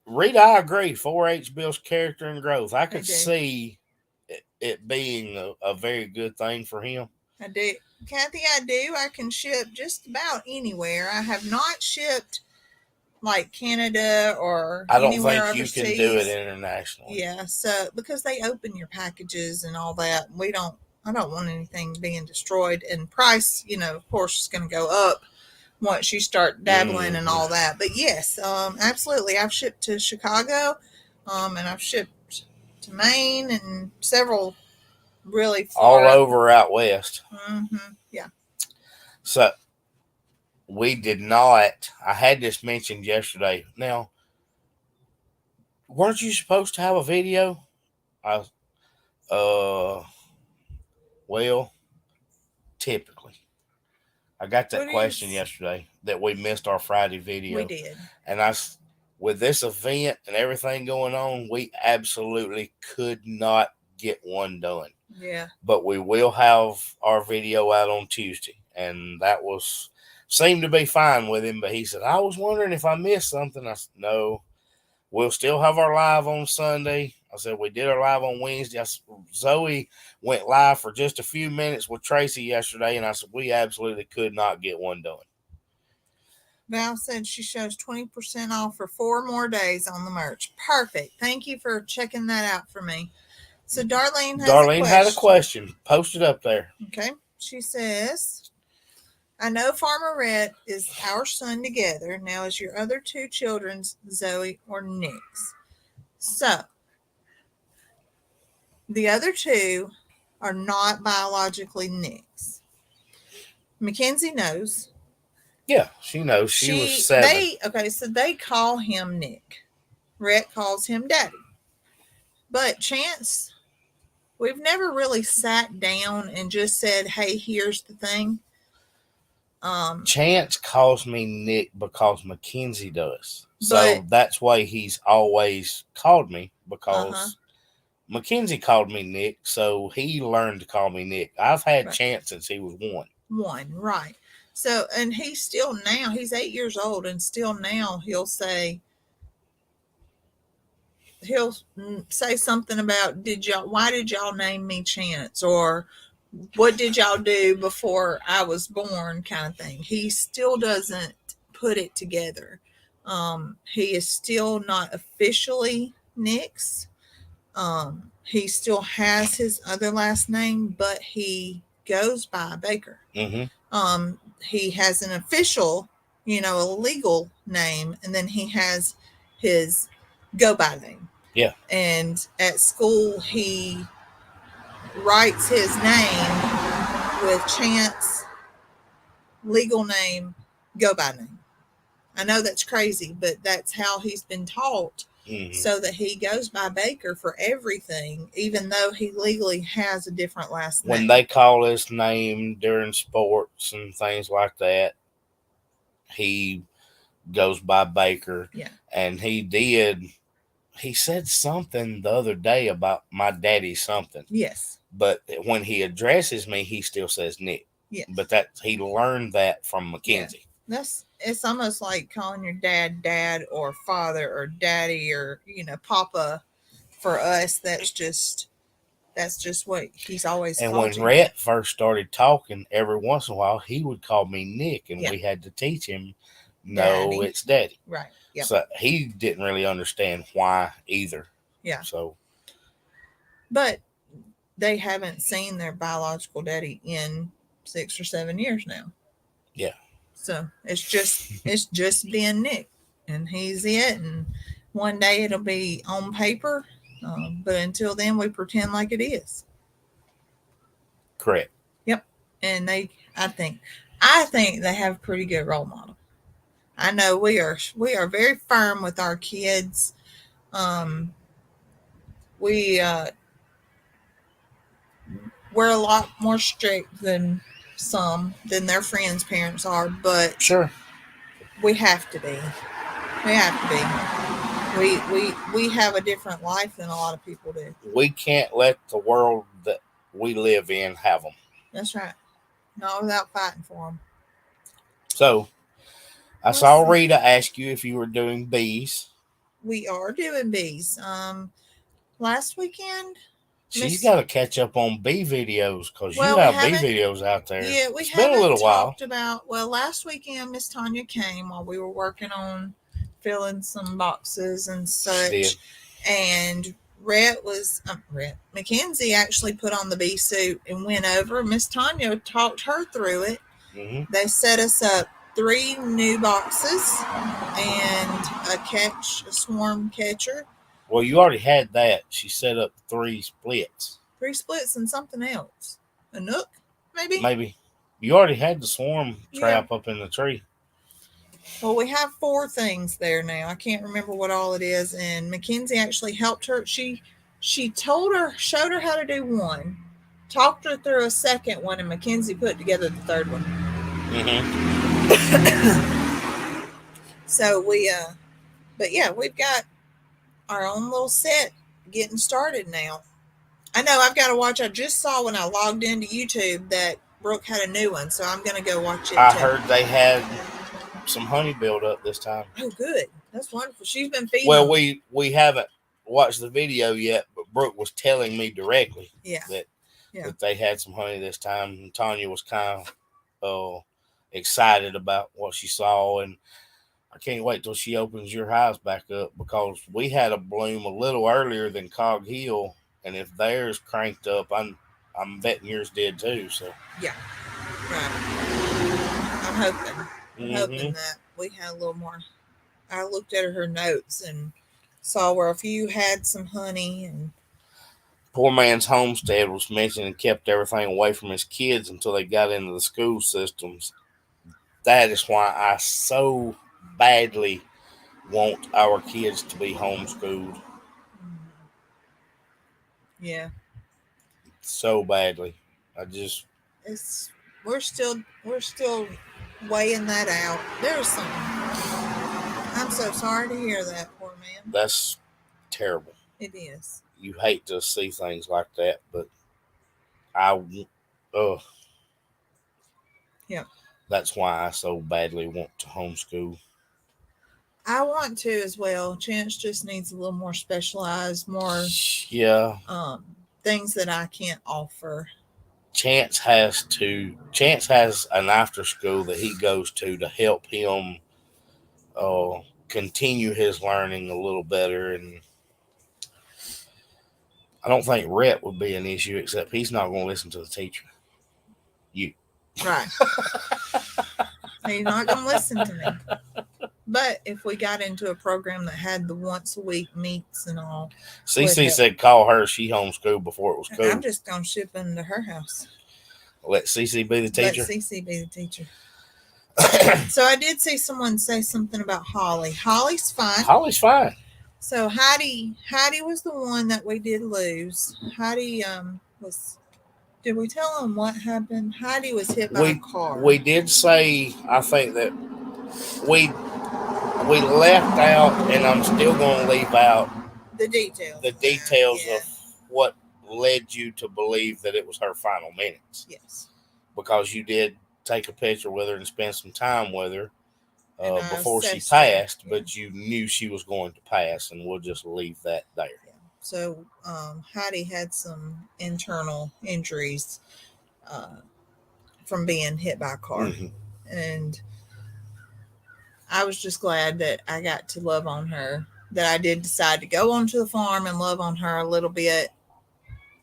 Rita, I agree. 4-H builds character and growth. I could do. see it being a very good thing for him. I do. Kathy, I do. I can ship just about anywhere. I have not shipped like Canada or I don't anywhere think you overseas. can do it internationally. Yeah, so because they open your packages and all that, I don't want anything being destroyed. And price, of course, is going to go up once you start dabbling and all that. But yes, absolutely. I've shipped to Chicago, and I've shipped to Maine and several really far all over out west. Yeah. So we did not. I had this mentioned yesterday. Now, weren't you supposed to have a video? Well, typically, I got that question yesterday that we missed our Friday video. We did, and with this event and everything going on, we absolutely could not get one done. Yeah, but we will have our video out on Tuesday, and that seemed to be fine with him. But he said, I was wondering if I missed something. I said, no, we'll still have our live on Sunday. I said, we did our live on Wednesday. Zoe went live for just a few minutes with Tracy yesterday, and I said, we absolutely could not get one done. Val said she shows 20% off for 4 more days on the merch. Perfect. Thank you for checking that out for me. So Darlene had a question. Posted up there. Okay. She says, I know Farmer Rhett is our son together. Now, is your other 2 children's Zoe or Nick's? So, the other 2 are not biologically Nick's. Mackenzie knows. Yeah, she knows. She was 7. So they call him Nick. Rhett calls him Daddy. But Chance, we've never really sat down and just said, hey, here's the thing. Chance calls me Nick because Mackenzie does. So that's why he's always called me, because Mackenzie called me Nick. So he learned to call me Nick. I've had Chance since he was 1. Right. So, and he's 8 years old, and still now he'll say something about, why did y'all name me Chance? Or what did y'all do before I was born, kind of thing. He still doesn't put it together. He is still not officially Nick's. He still has his other last name, but he goes by Baker. Mm-hmm. He has an official, a legal name, and then he has his go by name. Yeah. And at school, he writes his name with Chance, legal name, go by name. I know that's crazy, but that's how he's been taught. Mm-hmm. So that he goes by Baker for everything, even though he legally has a different last name. When they call his name during sports and things like that, he goes by Baker. Yeah. And he said something the other day about my daddy something. Yes. But when he addresses me, he still says Nick. Yes. But he learned that from Mackenzie. Yeah. It's almost like calling your dad or father or daddy or Papa. For us, that's just what he's always and called. And when Rhett first started talking, every once in a while he would call me Nick, and we had to teach him, no, it's Daddy. Right. Yeah. So he didn't really understand why either. Yeah. So, but they haven't seen their biological daddy in 6 or 7 years now. Yeah. So it's just been Nick, and he's it. And one day it'll be on paper, but until then, we pretend like it is. Correct. Yep. And I think they have a pretty good role model. I know we are very firm with our kids. We're a lot more strict than their friends' parents are, but sure, we have to be. We have a different life than a lot of people do. We can't let the world that we live in have them. That's right. Not without fighting for them. So, I saw Rita ask you if you were doing bees. We are doing bees. Last weekend. She's got to catch up on bee videos, because you have bee videos out there. Yeah, it's been a little while. Last weekend, Miss Tanya came while we were working on filling some boxes and She such. did. And Mackenzie actually put on the bee suit and went over. Miss Tanya talked her through it. Hmm. They set us up 3 new boxes and a swarm catcher, Well, you already had that. She set up 3 splits. 3 splits, and something else. A nook, maybe? Maybe. You already had the swarm Yeah. trap up in the tree. Well, we have 4 things there now. I can't remember what all it is. And Mackenzie actually helped her. She showed her how to do one, talked her through a second one, and Mackenzie put together the third one. Mm-hmm. So but yeah, we've got our own little set getting started now. I know I've got to watch. I just saw when I logged into YouTube that Brooke had a new one, so I'm going to go watch it. I heard they had some honey build up this time. Oh, good. That's wonderful. She's been feeding. Well, them. we haven't watched the video yet, but Brooke was telling me directly that they had some honey this time. And Tanya was kind of excited about what she saw, and I can't wait till she opens your house back up, because we had a bloom a little earlier than Cog Hill, and if theirs cranked up, I'm betting yours did too. So yeah, right. I'm hoping that we had a little more. I looked at her notes and saw where a few had some honey, and poor man's homestead was mentioned and kept everything away from his kids until they got into the school systems. That is why I so badly want our kids to be homeschooled. Yeah. So badly. We're still weighing that out. There's some. I'm so sorry to hear that, poor man. That's terrible. It is. You hate to see things like that, but yeah. That's why I so badly want to homeschool. I want to as well. Chance just needs a little more specialized, more things that I can't offer. Chance has an after school that he goes to help him continue his learning a little better, and I don't think Rhett would be an issue, except he's not going to listen to the teacher. You. Right. He's not going to listen to me. But if we got into a program that had the once a week meets and all. CC said call her. She homeschooled before it was cool. I'm just going to ship into her house. Let CC be the teacher. Let CC be the teacher. So I did see someone say something about Holly. Holly's fine. Holly's fine. So Heidi was the one that we did lose. Heidi was. Did we tell him what happened? Heidi was hit by a car. We did say, I think that we left out, and I'm still going to leave out the details. The details of what led you to believe that it was her final minutes. Yes. Because you did take a picture with her and spend some time with her before she passed, but you knew she was going to pass, and we'll just leave that there. Yeah. So Heidi had some internal injuries from being hit by a car. Mm-hmm. And I was just glad that I got to love on her, that I did decide to go onto the farm and love on her a little bit.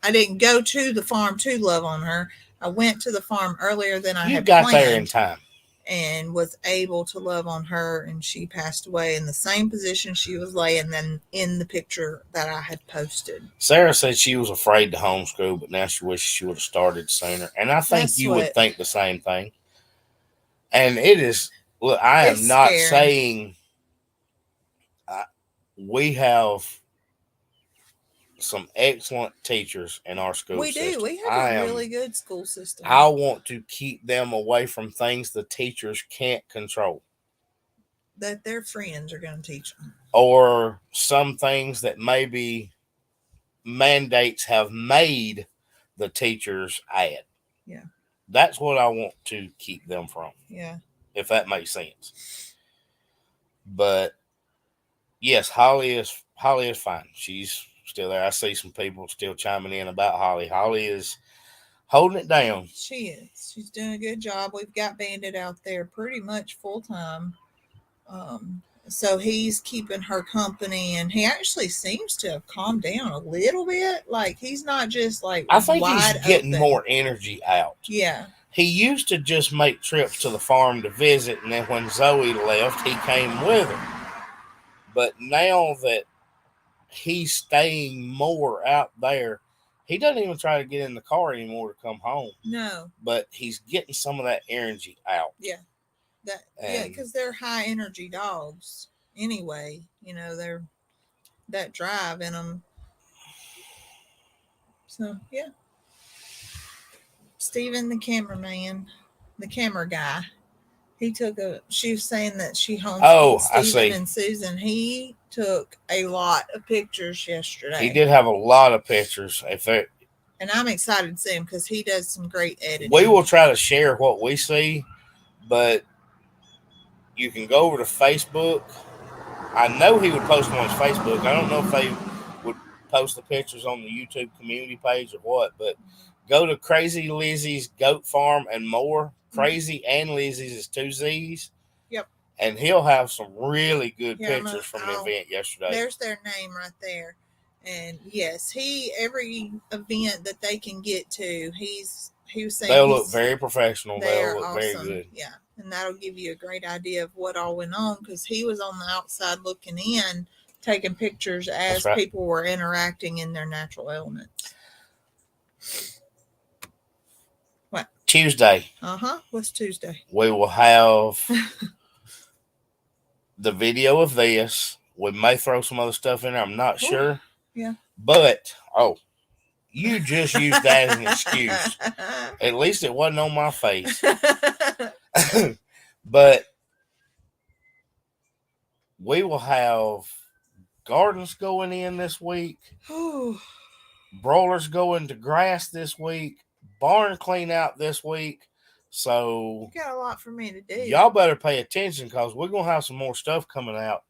I didn't go to the farm to love on her. I went to the farm earlier than I had planned. You got there in time. And was able to love on her, and she passed away in the same position she was laying then in the picture that I had posted. Sarah said she was afraid to homeschool, but now she wishes she would have started sooner. And I think you would think the same thing. And it is, look, I am not saying we have some excellent teachers in our school system. We do. We have a really good school system. I want to keep them away from things the teachers can't control. That their friends are going to teach them. Or some things that maybe mandates have made the teachers add. Yeah. That's what I want to keep them from. Yeah. If that makes sense. But yes, Holly is fine. She's still there. I see some people still chiming in about Holly. Holly is holding it down. She is. She's doing a good job. We've got Bandit out there pretty much full time. So he's keeping her company, and he actually seems to have calmed down a little bit. Like he's not just like I think wide he's getting open. more energy out. Yeah. He used to just make trips to the farm to visit, and then when Zoe left, he came with her. But now that he's staying more out there, he doesn't even try to get in the car anymore to come home. No. But he's getting some of that energy out. Yeah. Yeah, And because they're high energy dogs anyway. You know, they're that drive in them. So yeah. Steven, the cameraman, the camera guy, he took a. She was saying that she homeschooled I Steven see. and Susan. He took a lot of pictures yesterday. He did have a lot of pictures. And I'm excited to see him because he does some great editing. We will try to share what we see, but you can go over to Facebook. I know he would post them on his Facebook. I don't know if they would post the pictures on the YouTube community page or what, but go to Crazy Lizzie's Goat Farm and More. Crazy and Lizzie's is 2 Z's. Yep. And he'll have some really good pictures from the event yesterday. There's their name right there. And yes, every event that they can get to, he was saying they'll look very professional. They'll look awesome. very good. Yeah. And that'll give you a great idea of what all went on because he was on the outside looking in, taking pictures as people were interacting in their natural elements. What? Tuesday. What's Tuesday? We will have the video of this. We may throw some other stuff in there. I'm not sure. Yeah. But, you just used that as an excuse. At least it wasn't on my face. But we will have gardens going in this week. Broilers going to grass this week. Barn clean out this week. So you got a lot for me to do. Y'all better pay attention because we're going to have some more stuff coming out.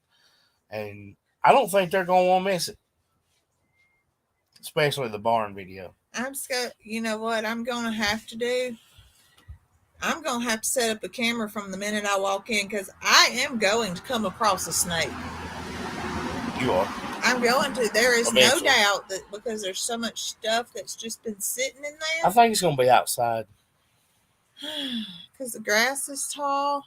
And I don't think they're going to want to miss it. Especially the barn video. You know what I'm going to have to do? I'm going to have to set up a camera from the minute I walk in because I am going to come across a snake. You are. I'm going to. There is no doubt that because there's so much stuff that's just been sitting in there. I think it's going to be outside. Because the grass is tall.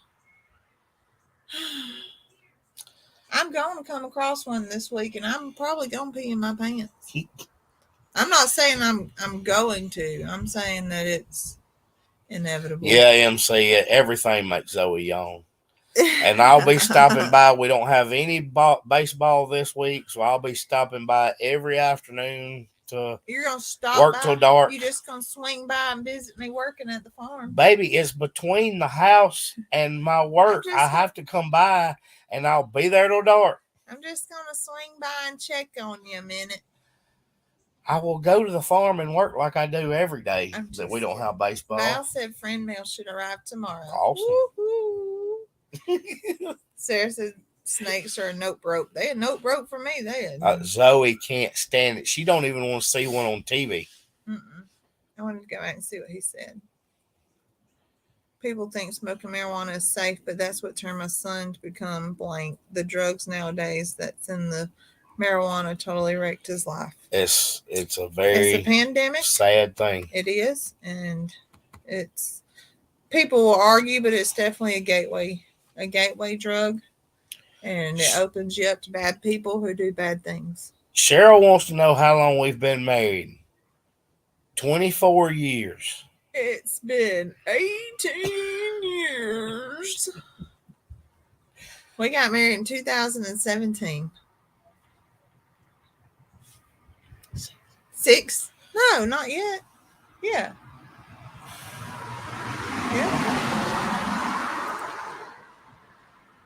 I'm going to come across one this week, and I'm probably going to pee in my pants. I'm not saying I'm going to. I'm saying that it's inevitable. Yeah, MC, everything makes Zoe yawn. And I'll be stopping by. We don't have any baseball this week, so I'll be stopping by every afternoon to You're gonna stop work by? till dark. You just gonna swing by and visit me working at the farm? Baby, it's between the house and my work. I have to come by, and I'll be there till dark. I'm just gonna swing by and check on you a minute. I will go to the farm and work like I do every day that we don't have baseball. Val said friend mail should arrive tomorrow. Awesome. Sarah said snakes are a note broke. They a note broke for me. They Zoe can't stand it. She don't even want to see one on TV. I wanted to go back and see what he said. People think smoking marijuana is safe, but that's what turned my son to become blank. The drugs nowadays that's in the marijuana totally wrecked his life. It's a very pandemic. Sad thing. It is, and it's people will argue, but it's definitely a gateway drug, and it opens you up to bad people who do bad things. Cheryl wants to know how long we've been married. 24 years. It's been 18 years. We got married in 2017. 6? No, not yet. Yeah.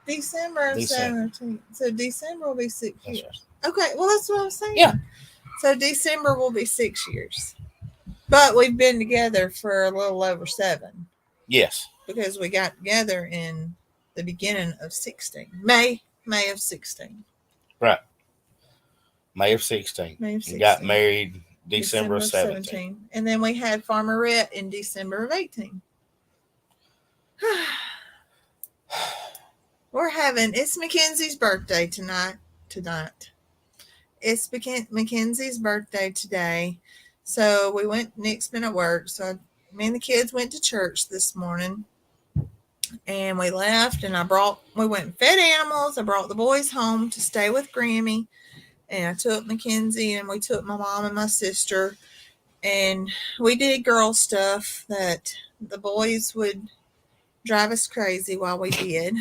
December of 17. So December will be 6 years. Okay, well, that's what I was saying. Yeah. So December will be 6 years. But we've been together for a little over 7. Yes. Because we got together in the beginning of 16. May of 16. Right. May of 16. May of 16. And got married December of 17. And then we had Farmerette in December of 18. It's Mackenzie's birthday tonight. It's Mackenzie's birthday today. So Nick's been at work. So me and the kids went to church this morning. And we left, and we went and fed animals. I brought the boys home to stay with Grammy. And I took Mackenzie, and we took my mom and my sister. And we did girl stuff that the boys would drive us crazy while we did.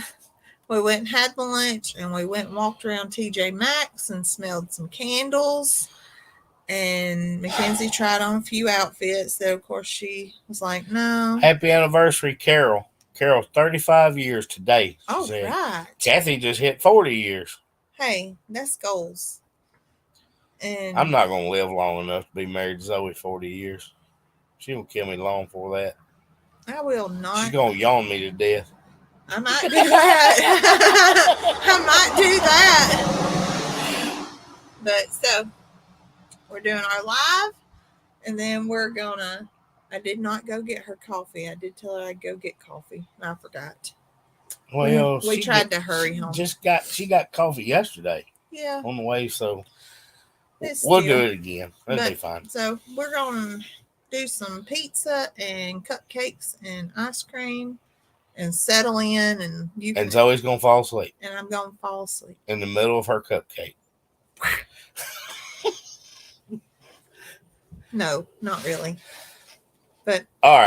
We went and had lunch, and we went and walked around TJ Maxx and smelled some candles. And Mackenzie tried on a few outfits that, of course, she was like, no. Happy anniversary, Carol. Carol's 35 years today. Oh, right. Kathy just hit 40 years. Hey, that's goals. And I'm not going to live long enough to be married to Zoe 40 years. She will kill me long for that. I will not. She's going to yawn me to death. I might do that. I might do that. But so we're doing our live, and then I did not go get her coffee. I did tell her I'd go get coffee, and I forgot. Well, we tried to hurry home. She got coffee yesterday. Yeah. On the way, so we'll do it again. That'll be fine. So we're going to do some pizza and cupcakes and ice cream and settle in, and Zoe's going to fall asleep. And I'm going to fall asleep. In the middle of her cupcake. No, not really. But all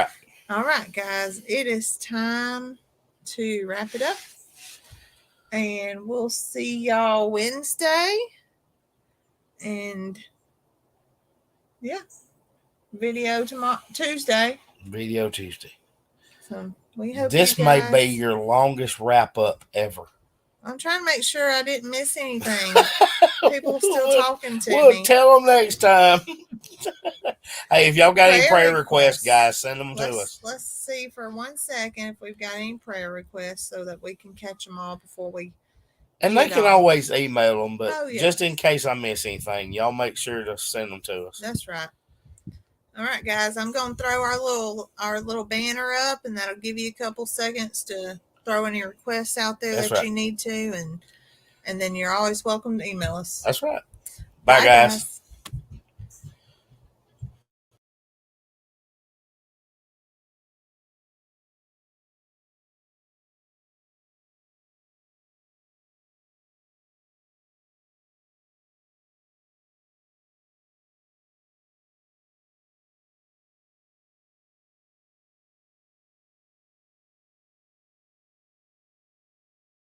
right, guys, it is time to wrap it up, and we'll see y'all Wednesday. And yeah, video Tuesday. Video Tuesday. So we hope this may be your longest wrap up ever. I'm trying to make sure I didn't miss anything. People are still talking to me. We'll tell them next time. Hey, if y'all got any prayer requests, guys, send them to us. Let's see for 1 second if we've got any prayer requests so that we can catch them all before we. And they can always email them, but just in case I miss anything, y'all make sure to send them to us. That's right. All right, guys, I'm going to throw our little banner up, and that'll give you a couple seconds to throw any requests out there you need to, and then you're always welcome to email us. That's right. Bye, guys.